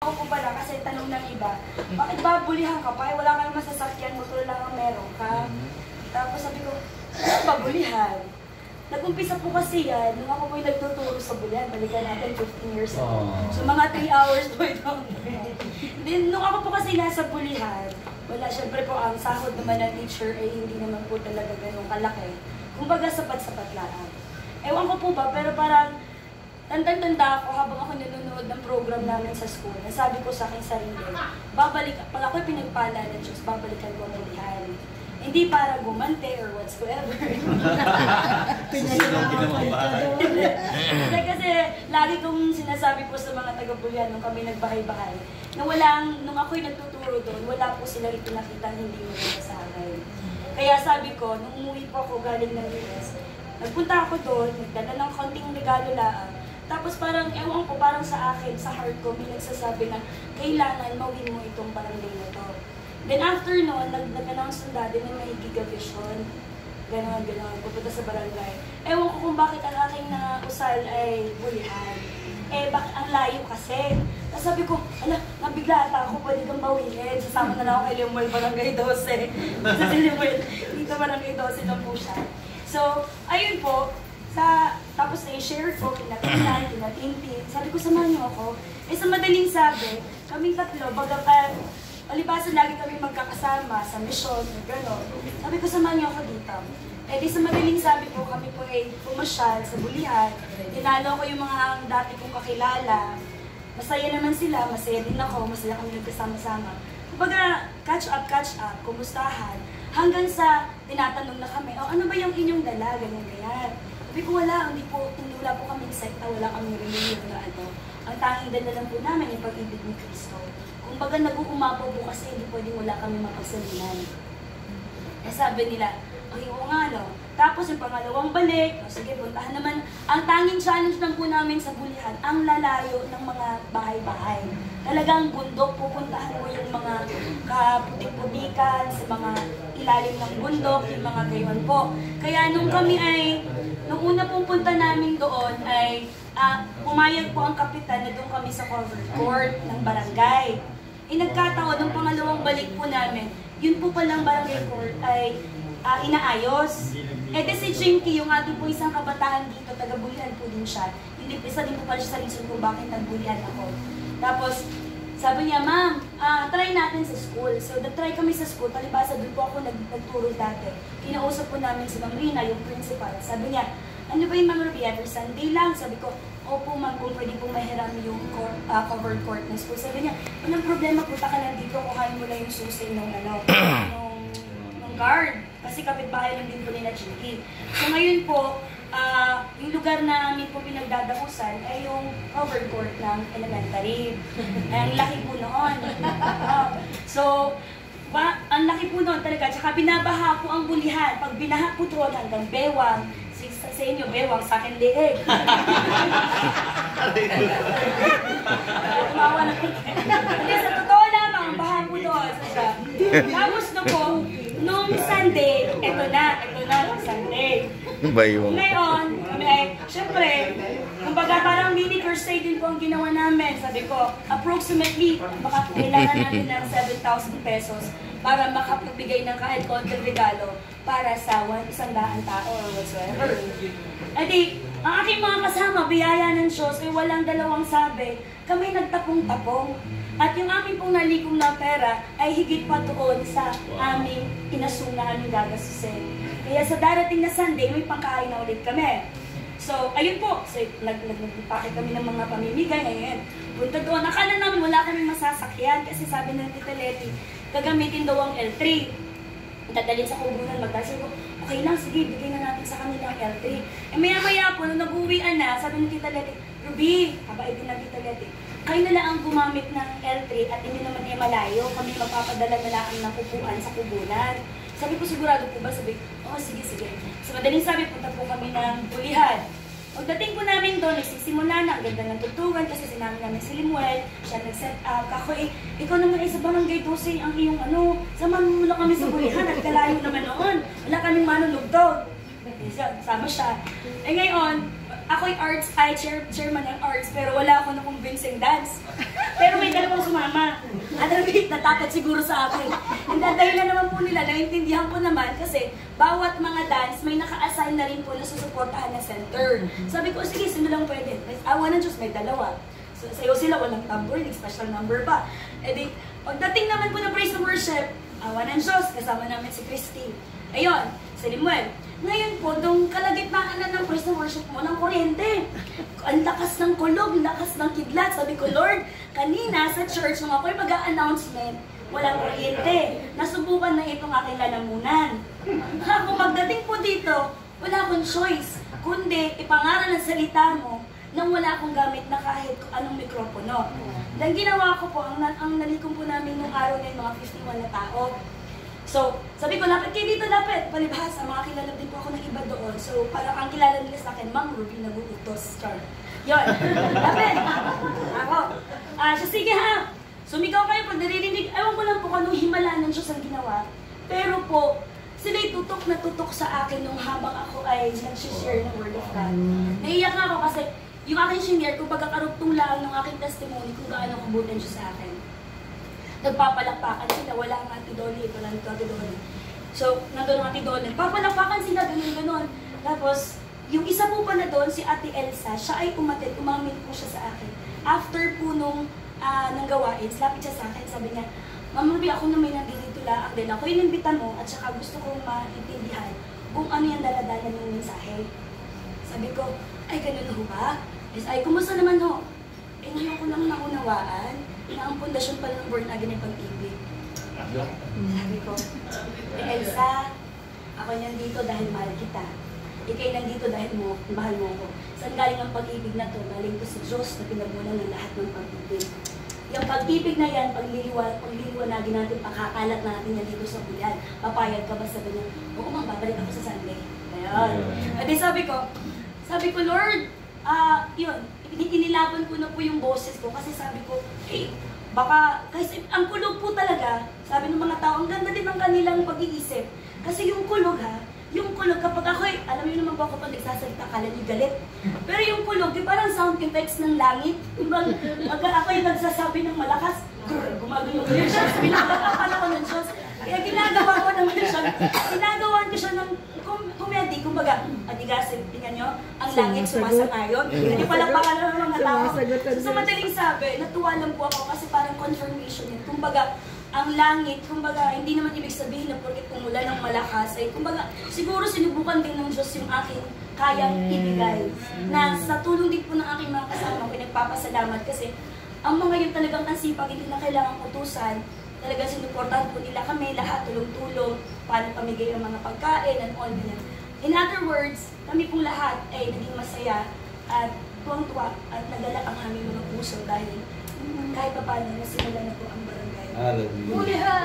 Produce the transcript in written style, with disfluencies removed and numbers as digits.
Ako po pala, kasi tanong ng iba, bakit ba bulihan ka pa? Wala ka naman sasakyan, motor lang ang meron ka. Tapos sabi ko, ano ba bulihan? Nag-umpisa po kasi yan, nung ako po yung nagtuturo sa bulihan, balikan natin 15 years ago. So mga 3 hours po ito. Then nung ako po kasi nasa bulihan, wala, syempre po ang sahod naman ng teacher ay hindi naman po talaga ganun kalaki. Kumbaga sapat-sapat lang. Ewan ko po ba, pero parang tanda ako habang ako nanonood ng program namin sa school, nasabi ko sa aking sarili, babalik, pag ako'y pinagpala ng Diyos, babalikan ko ang bulihan. Hindi para gumante or whatsoever. Kasi lagi kong sinasabi po sa mga taga-bulihan nung kami nagbahay-bahay, na nung ako'y nagtuturo doon, wala po sila ipinakita hindi mo sa akin. Kaya sabi ko, nung umuwi po ako galing ng US, nagpunta ako doon, nagdala ng konting regalo lang. Tapos parang, ewan ko, parang sa akin, sa heart ko, may nagsasabi na kailangan mawin mo itong barangay na to. Then after noon, nag-announce ng daddy na may gigavision. Ganon, pupunta sa barangay. Ewan ko kung bakit ang aking nausal ay bulihan. Bakit ang layo kasi? Tapos sabi ko, nabigla ata ako, pwede kang bawin. Sasama na lang ako kay Lemuel Barangay 12. Sa si Lemuel, dito Barangay 12 lang po siya. So, ayun po, tapos na-share ko, kinatinay, kinatintin. Sabi ko, samahan niyo ako. Sa madaling sabi, kaming tatlo, alibasa lagi kami magkakasama sa misyon, gano'n. Sabi ko, samahan niyo ako dito. Di sa madaling sabi ko, kami po ay pumasyal sa bulihan. Dinalo ko yung mga dati kong kakilala. Masaya naman sila, masaya din ako, masaya kami nagkasama-sama. Kumbaga, catch up, kumustahan. Hanggang sa tinatanong na kami, ano ba yung inyong dala, ganyan. Sabi ko, wala po kaming sekta, wala kaming religion na ano. Ang tanging dala lang po namin yung pag-ibig ni Kristo. Kung baga nag-uumapaw po kasi hindi pwedeng wala kami mapasalinan. Sabi nila, oo nga no. Tapos yung pangalawang balik, sige puntahan naman. Ang tanging challenge lang po namin sa bulihan, ang lalayo ng mga bahay-bahay. Talagang bundok, pupuntahan mo yung mga kaputik-putikan, sa mga ilalim ng bundok, yung mga gayon po. Kaya nung una pong punta namin doon ay pumayag po ang kapitan na doon kami sa covered court ng barangay. Nagkataon, nung pangalawang balik po namin, yun po palang barangay court ay inaayos. Si Jinky, yung ating po isang kabataan dito, taga-bulihan po din siya. Isa din po pala siya sa reason kung bakit nag-bulihan ako. Tapos, sabi niya, ma'am, try natin sa school. So, nag-try kami sa school. Palibasa, doon po ako nagturo dati. Kinausap po namin si Ma'am Rina, yung principal. Sabi niya, ano ba yung Ma'am Ruby? Every Sunday lang. Sabi ko, opo ma'am, kung pwede pong mahiram yung covered court ng school. Sabi niya, walang problema, punta ka lang dito, kuhain mo lang yung susi nung guard. Kasi kapitbahay lang din po nila Jinky. So ngayon po, yung lugar na namin po pinagdadamusan ay yung covered court ng elementary. Ang laki po noon. Ang laki po noon talaga. Tsaka binabaha po ang bulihan. Pag binaha po doon hanggang bewang, sa inyo, bewang, sa akin liig. Tumawa na. Hindi, sa totoo lamang, baha po doon. Tapos na po, nung Sunday, ito na nung Sunday. Ngayon, syempre, kumbaga parang mini crusade din po ang ginawa namin. Sabi ko, approximately, baka kailangan natin ng 7,000 pesos para makapagbigay ng kahit konting regalo para sa 100 tao or whatsoever. Ang aking mga kasama, biyaya ng Diyos, ay walang dalawang sabi, kami nagtapong-tapong. At yung aming pong nalikom na pera ay higit pa doon sa aming inasum na aming gagastusin. Kaya sa darating na Sunday, may pangkain na ulit kami. So, ayun po. So, nagpapakit kami ng mga pamimigay ngayon. Punta doon. Akala namin wala kaming masasakyan kasi sabi ng Tita Letty, gagamitin daw ang L3. Dadalhin sa kubunan, magdasal ko, okay lang, sige, bigay na natin sa kanila ang L3. Maya-maya po, nung nag-uwian na, sabi ng Tita Letty, Ruby, kabait din ng Tita Letty, kayo na lang ang gumamit ng L3 at hindi naman malayo. Kami magpapadala na lang ng upuan sa kubunan. Sabi ko, sigurado po ba? Sabi, sige. So, madaling sabi, punta po kami ng bulihan. Pagdating po namin doon, nagsisimula na, ang ganda ng tutugan kasi sinabi namin si Lemuel, siya nag-set up. Ako ikaw naman sa barangay 12, ang iyong samahan mo lang kami sa bulihan at kalayo naman noon. Wala kaming manunugtog. Sama siya. Ngayon, ako'y arts, chairman ng arts, pero wala ako na convincing dance. Pero may dalawang sumama. At natatat siguro sa akin. And dahil na naman po nila, naintindihan ko naman kasi bawat mga dance may naka-assign na rin po na susuportahan ng center. Sabi ko, sige, sino lang pwede? Awa ng Diyos, may dalawa. So, sayo sila, walang tambour, special number pa. E di, pagdating naman po ng praise and worship, awa ng Diyos, kasama namin si Christy. Ayun, si Limuel. Ngayon po, nung kalagitnaan na ng praise and worship mo, ng kuryente. Ang lakas ng kulog, lakas ng kidlat. Sabi ko, Lord, kanina sa church, nung ako'y mag-a-announcement, walang kuryente. Nasubukan na itong aking lalamunan. Ako, pagdating po dito, wala akong choice, kundi ipangaral ang salita mo nang wala akong gamit na kahit anong mikropono. Then ginawa ko po, ang nalikom po namin nung araw na yung mga 51 na tao. So, sabi ko, lapit kayo dito, lapit. Palibhasa, mga kilala din po ako ng iba doon. So, parang ang kilala nila sa akin, Ma'am Ruby naguutos. Char. Yun. Lapit. Ako. So, sige ha. Sumigaw kayo pag naririnig. Ewan ko lang po kung anong himala ng Diyos ang ginawa. Pero po, sila'y tutok na tutok sa akin nung habang ako ay nag-share ng Word of God. Naiiyak nga ako kasi yung aking senior, kung pagkakarugtong lang ng aking testimony kung gaano kabuti ang Diyos sa akin. Nagpapalakpakan sila, wala ang Ate Dolly, wala ang Ate Dolly. So, nandun ang Ate Dolly, nagpapalakpakan sila, ganun-ganun. Tapos, yung isa po pa na doon, si Ate Elsa, siya ay umamin po siya sa akin. After po nung gawain, lapit siya sa akin, sabi niya, Ma'am Ruby, ako na may nandito lang, then ako yung invitan mo, at saka gusto kong maintindihan kung ano yung daladala ng mensahe. Sabi ko, ay, ganun ho ba? Ay, kumusta naman ho? Eh, ngayon ko lang naunawaan na ang pundasyon pala ng born again ay pag-ibig. Sabi ko, Elsa, ako nandito dahil mahal kita. Ika'y nandito dahil mahal mo ako. Saan galing ang pag-ibig na to? Galing to sa Diyos na pinagmulan ng lahat ng pag-ibig. Yung pag-ibig na yan, pagliliwanagin natin, pakakalat natin yan dito sa bulan. Papayag ka ba? Sabi niya, oo ma'am, babalik ako sa Sunday. Ayun. At sabi ko, Lord, yun, inilaban ko na po yung boses ko kasi sabi ko, hey, baka, kasi ang kulog po talaga, sabi ng mga tao, ang ganda din ng kanilang pag-iisip. Kasi yung kulog yung kulog, kapag ako, alam niyo naman po ako pag nagsasalita, kala niyo galit. Pero yung kulog, di parang sound effects ng langit. Ako yung nagsasabi ng malakas, gumagano ko yun siya, pinakakakala ko ng Diyos. Kaya ginagawa ko naman siya, ginagawa ko siya ng comedy, kumbaga, adigasin, tingnan nyo, ang langit sumasangayon. Hindi pala pangalan ng mga tao. So, sa madaling sabi, natuwa lang po ako kasi parang confirmation yun. Kumbaga, ang langit, kumbaga, hindi naman ibig sabihin na porket umulan ng malakas, ay kumbaga, siguro sinubukan din ng Diyos yung aking kayang ibigay. Na sa tulong din po ng aking mga kasama, pinagpapasalamat kasi ang mga yun talagang asipag, hindi na kailangang utusan. Talagang sinuportahan po nila kami, lahat, tulong-tulong, paano pamigay ang mga pagkain, and all ganyan. In other words, kami pong lahat ay naging masaya at tuwang-tuwa at nagalak ang aming mga puso dahil kahit pa paano, nasimulan na po ang barangay. Hallelujah. Huli ha!